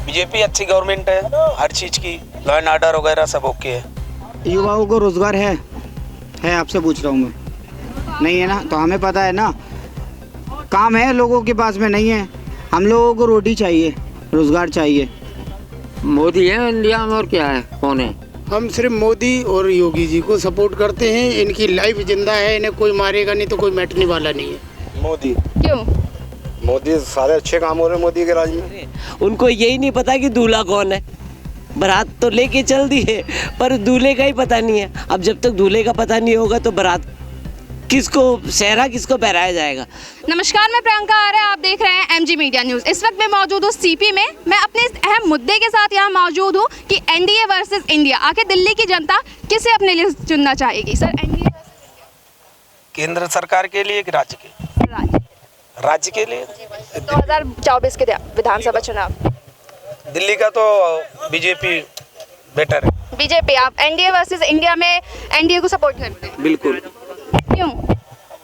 BJP अच्छी government है, हर चीज़ की लॉ एंड ऑर्डर वगैरह सब ओके है। युवाओं को रोजगार है आपसे पूछ रहा हूँ मैं। नहीं है ना, तो हमें पता है ना, काम है लोगों के पास में नहीं है। हम लोगों को रोटी चाहिए, रोजगार चाहिए। मोदी है इंडिया में और क्या है, कौन है? हम सिर्फ मोदी और योगी जी को सपोर्ट करते हैं। इनकी लाइफ जिंदा है, इन्हें कोई मारेगा नहीं तो कोई मिटने वाला नहीं है। मोदी। क्यों? मोदी सारे अच्छे काम हो रहे हैं मोदी के राज में। उनको यही नहीं पता कि दूल्हा कौन है। बारात तो लेके चल दी है पर दूल्हे का ही पता नहीं है। अब जब तक दूल्हे का पता नहीं होगा तो बारात किसको, सेहरा किसको पहराया जाएगा। नमस्कार, मैं प्रियंका आर्य, आप देख रहे हैं एमजी मीडिया न्यूज़। इस वक्त मैं मौजूद हूँ सीपी में। मैं अपने इस अहम मुद्दे के साथ यहाँ मौजूद हूँ कि एनडीए वर्सेस इंडिया, आखिर दिल्ली की जनता किसे अपने लिए चुनना चाहेगी? सर, एनडीए केंद्र सरकार के लिए कि राज्य के? राज्य के लिए 2024 के विधानसभा चुनाव, दिल्ली का तो बीजेपी बेटर है। बीजेपी। आप एनडीए वर्सेस इंडिया में एनडीए को सपोर्ट करते हैं? बिल्कुल। क्यों?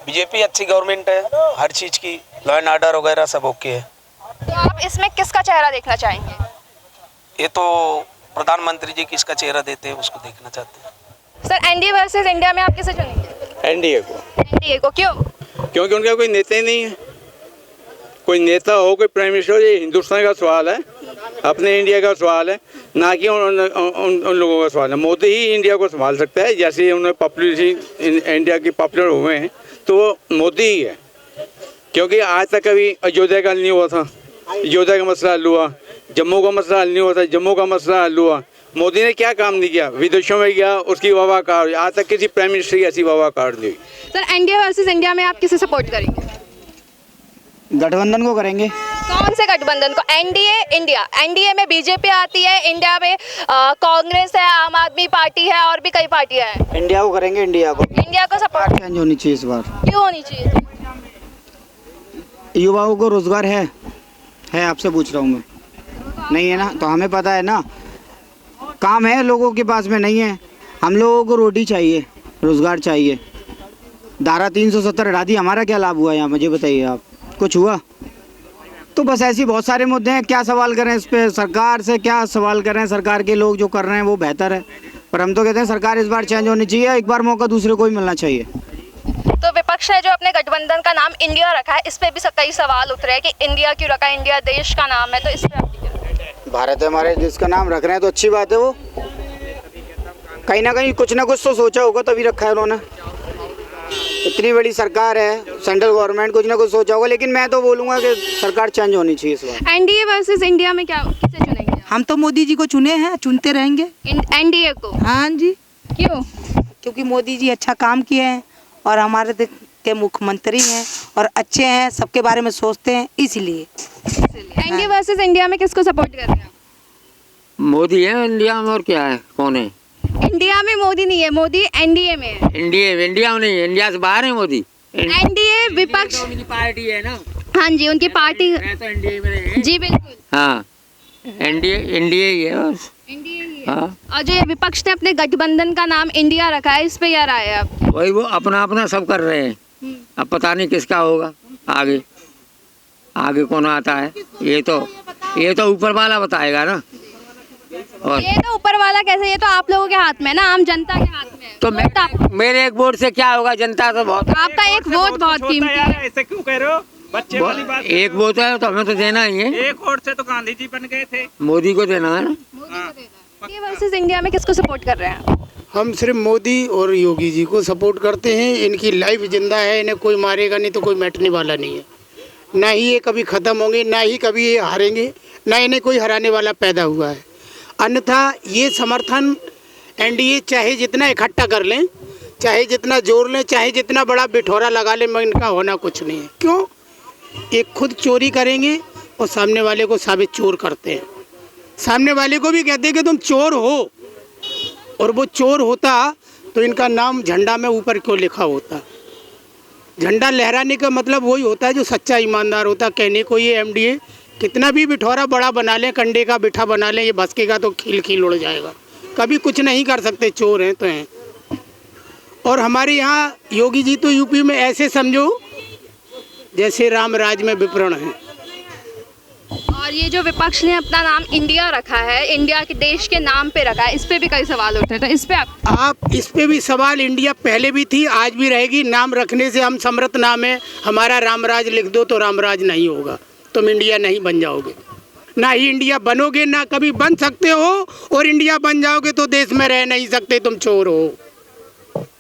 बीजेपी अच्छी गवर्नमेंट है, हर चीज़ की लॉ एंड ऑर्डर वगैरह सब ओके है। तो आप इसमें किसका चेहरा देखना चाहेंगे? ये तो प्रधानमंत्री जी किसका चेहरा देते हैं उसको देखना चाहते हैं। सर, एनडीए वर्सेस इंडिया में आप किसे चुनेंगे? एनडीए को। एनडीए को क्यों? क्योंकि उनका कोई नेता ही नहीं है। कोई नेता हो, कोई प्राइम मिनिस्टर हो, ये हिंदुस्तान का सवाल है, अपने इंडिया का सवाल है, ना कि उन लोगों का सवाल है। मोदी ही इंडिया को संभाल सकता है। जैसे उन्हें पॉपुलरिटी इंडिया की पॉपुलर हुए हैं तो वो मोदी ही है। क्योंकि आज तक कभी अयोध्या का हल नहीं हुआ था, अयोध्या का मसला हल हुआ। जम्मू का मसला हल नहीं हुआ था, जम्मू का मसला हल हुआ। मोदी ने क्या काम नहीं किया? विदेशों में गया, उसकी वाह कार, आज तक किसी प्राइम मिनिस्टर की ऐसी वाह कार नहीं हुई। सर, एनडीए वर्सेस इंडिया में आप किसे सपोर्ट करेंगे? गठबंधन को करेंगे। कौन से गठबंधन को? NDA, India. एनडीए में बीजेपी आती है, इंडिया में कांग्रेस है, आम आदमी पार्टी है और भी कई पार्टियां हैं। इंडिया को करेंगे, इंडिया को। इंडिया को सपोर्ट चेंज होनी चाहिए इस बार। क्यों होनी चाहिए? युवाओं को रोजगार है आपसे पूछ रहा हूँ मैं। नहीं है ना, तो हमें पता है ना, काम है लोगों के पास में नहीं है। हम लोगों को रोटी चाहिए, रोजगार चाहिए। धारा 370 हटा दी, हमारा क्या लाभ हुआ यहाँ, मुझे बताइए आप? कुछ हुआ? तो बस ऐसी बहुत सारे मुद्दे हैं। क्या सवाल करें इस पे? सरकार से क्या सवाल करें? सरकार के लोग जो कर रहे हैं वो बेहतर है, पर हम तो कहते हैं सरकार इस बार चेंज होनी चाहिए। एक बार मौका दूसरे को ही मिलना चाहिए। तो विपक्ष ने जो अपने गठबंधन का नाम इंडिया रखा है, इस पे भी कई सवाल उठ रहे हैं कि इंडिया क्यों रखा? इंडिया देश का नाम है, तो इस पे आप क्या कहते हैं? भारत है हमारे, जिसका नाम रख रहे हैं तो अच्छी बात है। वो कहीं ना कुछ तो सोचा होगा तभी रखा है उन्होंने। इतनी बड़ी सरकार है, सेंट्रल गवर्नमेंट, कुछ ना कुछ सोचा होगा। लेकिन मैं तो बोलूँगा कि सरकार चेंज होनी चाहिए इस बार। एनडीए वर्सेस इंडिया में क्या किसे चुनेंगे? हम तो मोदी जी को चुने हैं, चुनते रहेंगे। एनडीए को? हाँ जी। क्यों? क्योंकि मोदी जी अच्छा काम किए हैं और हमारे देश के मुख्यमंत्री हैं और अच्छे हैं, सबके बारे में सोचते हैं, इसलिए। एनडीए वर्सेस इंडिया में किसको सपोर्ट कर रहे हैं? मोदी है इंडिया में और क्या है, कौन है? इंडिया में मोदी नहीं है, मोदी एनडीए में है। इंडिया में नहीं है, इंडिया से बाहर है मोदी। एनडीए विपक्ष, उनकी पार्टी है ना। हाँ जी, उनकी पार्टी। तो एनडीए में नहीं है। जी बिल्कुल, हाँ, एनडीए ही है बस। एनडीए ही है। हाँ, और जो ये विपक्ष ने अपने गठबंधन का नाम इंडिया रखा है, इस पे क्या राय है आपकी? वही वो अपना सब कर रहे हैं। अब पता नहीं किसका होगा आगे कौन आता है। ये तो ऊपर वाला बताएगा ना। और ये तो ऊपर वाला कैसे? ये तो आप लोगों के हाथ में है ना, आम जनता के हाथ में है। तो मेरे एक वोट से क्या होगा? जनता तो बहुत, आपका एक वोट बहुत कीमती है। ऐसे क्यों कह रहे हो? बच्चे वाली बात। एक वोट है तो हमें तो देना ही है। एक वोट से तो गांधी जी बन गए थे। मोदी को देना है ना। एनडीए वर्सेस इंडिया में किसको सपोर्ट कर रहे हैं? हम सिर्फ मोदी और योगी जी को सपोर्ट करते हैं। इनकी लाइफ जिंदा है, इन्हें कोई मारेगा नहीं तो कोई मिटने वाला नहीं है। ना ही ये कभी ख़त्म होंगे, ना ही कभी ये हारेंगे, ना इन्हें कोई हराने वाला पैदा हुआ है। अन्यथा ये समर्थन एनडीए चाहे जितना इकट्ठा कर लें, चाहे जितना जोड़ लें, चाहे जितना बड़ा बिठौरा लगा लें, मगर इनका होना कुछ नहीं है। क्यों? एक खुद चोरी करेंगे और सामने वाले को साबित चोर करते हैं। सामने वाले को भी कहते हैं कि तुम चोर हो, और वो चोर होता तो इनका नाम झंडा में ऊपर क्यों लिखा होता? झंडा लहराने का मतलब वही होता है जो सच्चा ईमानदार होता। कहने को ये एमडीए कितना भी बिठौरा बड़ा बना लें, कंडे का बिठा बना लें, ये भसकेगा तो खील उड़ जाएगा। कभी कुछ नहीं कर सकते, चोर हैं तो हैं। और हमारे यहाँ योगी जी तो यूपी में ऐसे समझो जैसे राम राज में विप्रण है। और और ये जो विपक्ष ने अपना नाम इंडिया रखा है, इंडिया के देश के नाम पे रखा है, इस पे भी कई सवाल उठे, तो इस पे आप इस पे भी सवाल, इंडिया पहले भी थी, आज भी रहेगी। नाम रखने से हम समृत नाम है हमारा, रामराज लिख दो तो रामराज नहीं होगा, तुम इंडिया नहीं बन जाओगे, ना ही इंडिया बनोगे, ना कभी बन सकते हो। और इंडिया बन जाओगे तो देश में रह नहीं सकते, तुम चोर हो,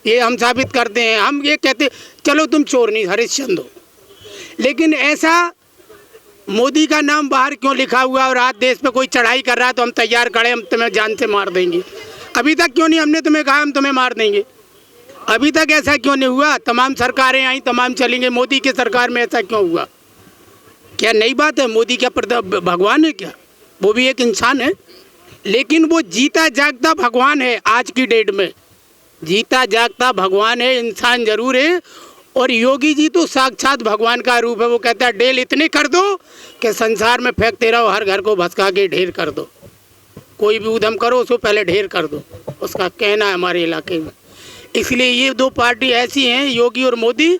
ये हम साबित करते हैं। हम ये कहते चलो तुम चोर नहीं, हरिश्चंद्र हो, लेकिन ऐसा मोदी का नाम बाहर क्यों लिखा हुआ और आज देश पे कोई चढ़ाई कर रहा है तो हम तैयार खड़े, हम तुम्हें जान से मार देंगे। अभी तक क्यों नहीं हमने तुम्हें कहा हम तुम्हें मार देंगे? अभी तक ऐसा क्यों नहीं हुआ? तमाम सरकारें आई, तमाम चलेंगे, मोदी की सरकार में ऐसा क्यों हुआ? क्या नई बात है? मोदी क्या भगवान है क्या? वो भी एक इंसान है, लेकिन वो जीता जागता भगवान है। आज की डेट में जीता जागता भगवान है, इंसान जरूर है। और योगी जी तो साक्षात भगवान का रूप है। वो कहता है ढेल इतने कर दो कि संसार में फेंकते रहो, हर घर को भसका के ढेर कर दो, कोई भी उधम करो उसको पहले ढेर कर दो, उसका कहना है हमारे इलाके में। इसलिए ये दो पार्टी ऐसी हैं, योगी और मोदी,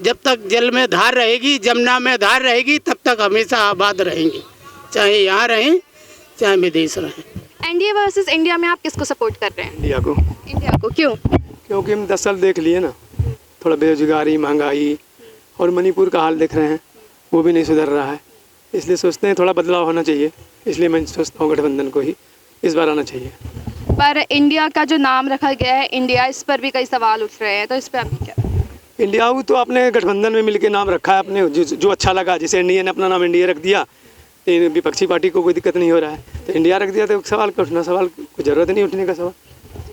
जब तक जल में धार रहेगी, जमुना में धार रहेगी, तब तक हमेशा आबाद रहेंगी, चाहे यहाँ रहें चाहे विदेश रहें। एनडीए वर्सेस इंडिया में आप किसको सपोर्ट कर रहे हैं? इंडिया को। इंडिया को क्यों? क्योंकि हम 10 साल देख लिए ना, थोड़ा बेरोजगारी, महंगाई और मणिपुर का हाल देख रहे हैं, वो भी नहीं सुधर रहा है। इसलिए सोचते हैं थोड़ा बदलाव होना चाहिए, इसलिए मैं सोचता हूँ गठबंधन को ही इस बार आना चाहिए। पर इंडिया का जो नाम रखा गया है इंडिया, इस पर भी कई सवाल उठ रहे हैं, तो इस पर आप क्या? इंडिया वो तो आपने गठबंधन में मिलकर नाम रखा है अपने, जो अच्छा लगा। जैसे इंडिया ने अपना नाम इंडिया रख दिया, तो विपक्षी पार्टी को कोई दिक्कत नहीं हो रहा है, तो इंडिया रख दिया तो सवाल का उठना, सवाल को जरूरत नहीं उठने का सवाल।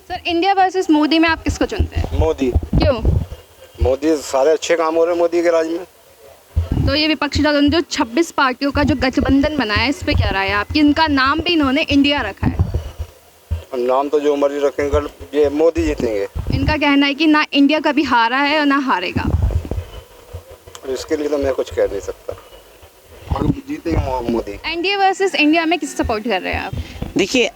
सर, इंडिया वर्सेस मोदी में आप किसको चुनते हैं? मोदी। क्यों? मोदी, सारे अच्छे काम हो रहे हैं मोदी के राज में। तो ये विपक्षी दल जो 26 पार्टियों का जो गठबंधन बनाया है, इस पे क्या राय है आपकी? इनका नाम भी इन्होंने इंडिया रखा है। नाम तो जो मर्जी रखेंगे, ये मोदी जीतेंगे। इनका कहना है कि ना इंडिया कभी हारा है और ना हारेगा। और इसके लिए तो मैं कुछ कह नहीं सकता, और जीतेंगे मोदी। एनडीए वर्सेस इंडिया में किस सपोर्ट कर रहे हैं आप? देखिए,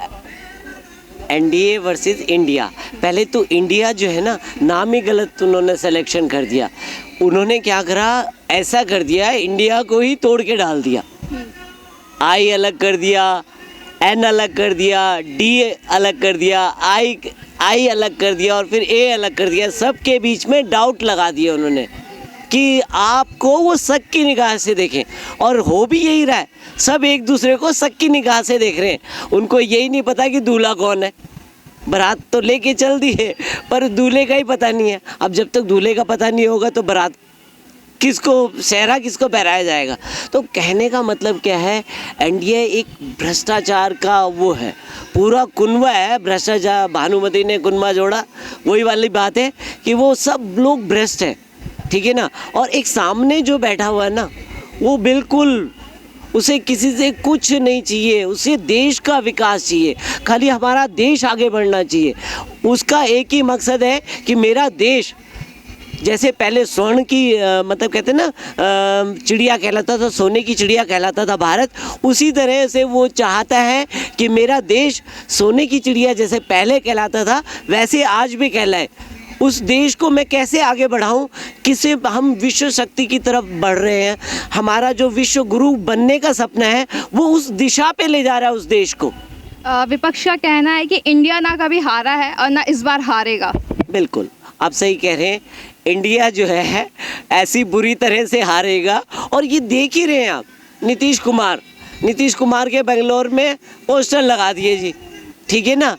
एनडीए वर्सेस इंडिया, पहले तो इंडिया जो है ना, नाम ही गलत उन्होंने सिलेक्शन कर दिया। उन्होंने क्या करा, ऐसा कर दिया, इंडिया को ही तोड़ के डाल दिया। आई अलग कर दिया, एन अलग कर दिया, डी अलग कर दिया, आई अलग कर दिया और फिर ए अलग कर दिया। सबके बीच में डाउट लगा दिया उन्होंने कि आपको वो शक की निगाह से देखें, और हो भी यही रहा है। सब एक दूसरे को शक की निगाह से देख रहे हैं। उनको यही नहीं पता कि दूल्हा कौन है। बारात तो लेके चल दी है, पर दूल्हे का ही पता नहीं है। अब जब तक दूल्हे का पता नहीं होगा तो बारात किसको, सेहरा किसको पहराया जाएगा? तो कहने का मतलब क्या है, एनडीए एक भ्रष्टाचार का वो है, पूरा कुनबा है भ्रष्टाचार। भानुमति ने कुनबा जोड़ा, वही वाली बात है कि वो सब लोग भ्रष्ट हैं, ठीक है ना। और एक सामने जो बैठा हुआ है ना, वो बिल्कुल, उसे किसी से कुछ नहीं चाहिए, उसे देश का विकास चाहिए, खाली हमारा देश आगे बढ़ना चाहिए। उसका एक ही मकसद है कि मेरा देश, जैसे पहले स्वर्ण की मतलब कहते हैं ना, चिड़िया कहलाता था, सोने की चिड़िया कहलाता था भारत, उसी तरह से वो चाहता है कि मेरा देश सोने की चिड़िया जैसे पहले कहलाता था वैसे आज भी कहलाए। उस देश को मैं कैसे आगे बढ़ाऊं, किसे हम विश्व शक्ति की तरफ बढ़ रहे हैं, हमारा जो विश्व गुरु बनने का सपना है वो उस दिशा पे ले जा रहा है उस देश को। विपक्ष का कहना है कि इंडिया ना कभी हारा है और ना इस बार हारेगा। बिल्कुल, आप सही कह रहे हैं। इंडिया जो है ऐसी बुरी तरह से हारेगा, और ये देख ही रहे हैं आप। नीतीश कुमार के बेंगलोर में पोस्टर लगा दिए जी, ठीक है ना।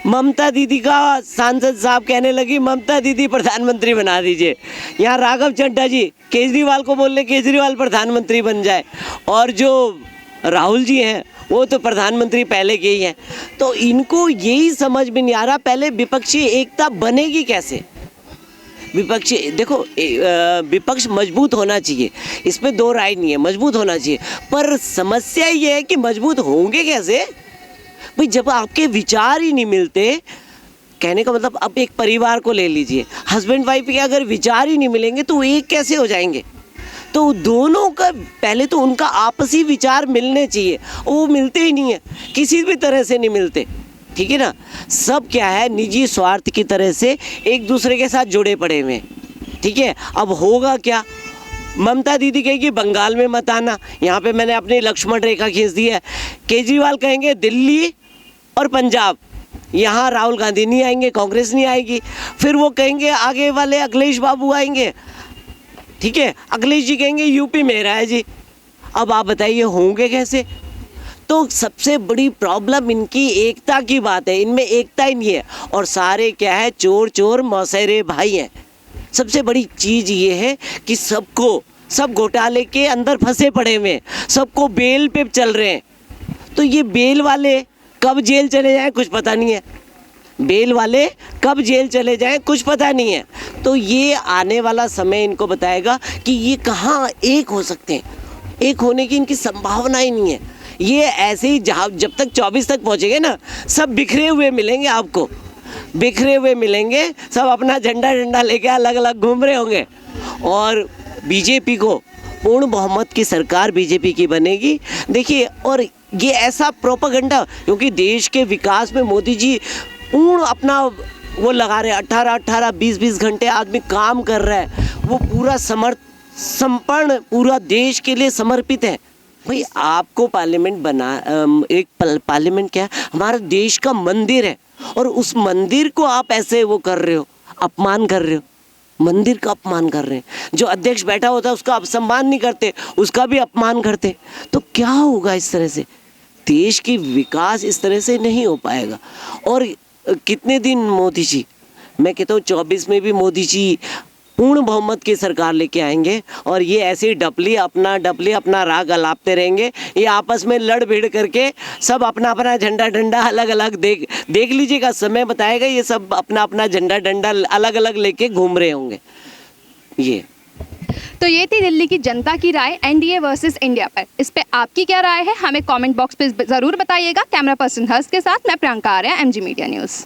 ममता दीदी का सांसद साहब कहने लगी ममता दीदी प्रधानमंत्री बना दीजिए। यहाँ राघव चड्ढा जी केजरीवाल को बोल रहे केजरीवाल प्रधानमंत्री बन जाए, और जो राहुल जी हैं वो तो प्रधानमंत्री पहले के ही हैं। तो इनको यही समझ में नहीं आ रहा, पहले विपक्षी एकता बनेगी कैसे? विपक्षी, देखो, विपक्ष मजबूत होना चाहिए, इसमें दो राय नहीं है, मजबूत होना चाहिए। पर समस्या ये है कि मजबूत होंगे कैसे भाई, जब आपके विचार ही नहीं मिलते। कहने का मतलब, अब एक परिवार को ले लीजिए, हस्बैंड वाइफ के अगर विचार ही नहीं मिलेंगे तो एक कैसे हो जाएंगे? तो दोनों का पहले तो उनका आपसी विचार मिलने चाहिए, वो मिलते ही नहीं है, किसी भी तरह से नहीं मिलते, ठीक है ना। सब क्या है, निजी स्वार्थ की तरह से एक दूसरे के साथ जुड़े पड़े हुए, ठीक है। अब होगा क्या, ममता दीदी कहेगी बंगाल में मत आना, यहाँ पे मैंने अपनी लक्ष्मण रेखा खींच दी है। केजरीवाल कहेंगे दिल्ली और पंजाब, यहाँ राहुल गांधी नहीं आएंगे, कांग्रेस नहीं आएगी। फिर वो कहेंगे आगे वाले अखिलेश बाबू आएंगे, ठीक है, अखिलेश जी कहेंगे यूपी मेरा है जी। अब आप बताइए होंगे कैसे? तो सबसे बड़ी प्रॉब्लम इनकी एकता की बात है, इनमें एकता ही नहीं है। और सारे क्या है, चोर चोर मौसेरे भाई हैं। सबसे बड़ी चीज़ ये है कि सब घोटाले के अंदर फंसे पड़े हुए हैं, सबको बेल पे चल रहे हैं। तो ये बेल वाले कब जेल चले जाएं कुछ पता नहीं है, बेल वाले कब जेल चले जाएं कुछ पता नहीं है। तो ये आने वाला समय इनको बताएगा कि ये कहाँ एक हो सकते हैं, एक होने की इनकी संभावना ही नहीं है। ये ऐसे ही जब तक 24 तक पहुँचेंगे ना, सब बिखरे हुए मिलेंगे आपको, बिखरे हुए मिलेंगे, सब अपना झंडा लेके अलग अलग घूम रहे होंगे। और बीजेपी को पूर्ण बहुमत की सरकार बीजेपी की बनेगी। देखिए, और ये ऐसा प्रोपेगेंडा, क्योंकि देश के विकास में मोदी जी पूर्ण अपना वो लगा रहे हैं, 18 20 घंटे आदमी काम कर रहा है, वो पूरा संपूर्ण पूरा देश के लिए समर्पित है। भाई आपको पार्लियामेंट पार्लियामेंट क्या है, हमारा देश का मंदिर है, और उस मंदिर को आप ऐसे वो कर रहे हो, अपमान कर रहे हो, मंदिर का अपमान कर रहे हैं। जो अध्यक्ष बैठा होता है उसका सम्मान नहीं करते, उसका भी अपमान करते। तो क्या होगा इस तरह से? देश की विकास इस तरह से नहीं हो पाएगा। और कितने दिन मोदी जी, मैं कहता हूँ 24 में भी मोदी जी पूर्ण बहुमत की सरकार लेके आएंगे, और ये ऐसे ही डपली अपना राग अलापते रहेंगे। ये आपस में लड़ भिड़ करके सब अपना अपना झंडा अलग अलग देख लीजिएगा, समय बताएगा, ये सब अपना अपना झंडा अलग अलग लेके घूम रहे होंगे। ये तो ये थी दिल्ली की जनता की राय एनडीए वर्सेस इंडिया पर। इस पे आपकी क्या राय है, हमें कमेंट बॉक्स पे ज़रूर बताइएगा। कैमरा पर्सन हर्ष के साथ मैं Priyanka Arya, MG media news.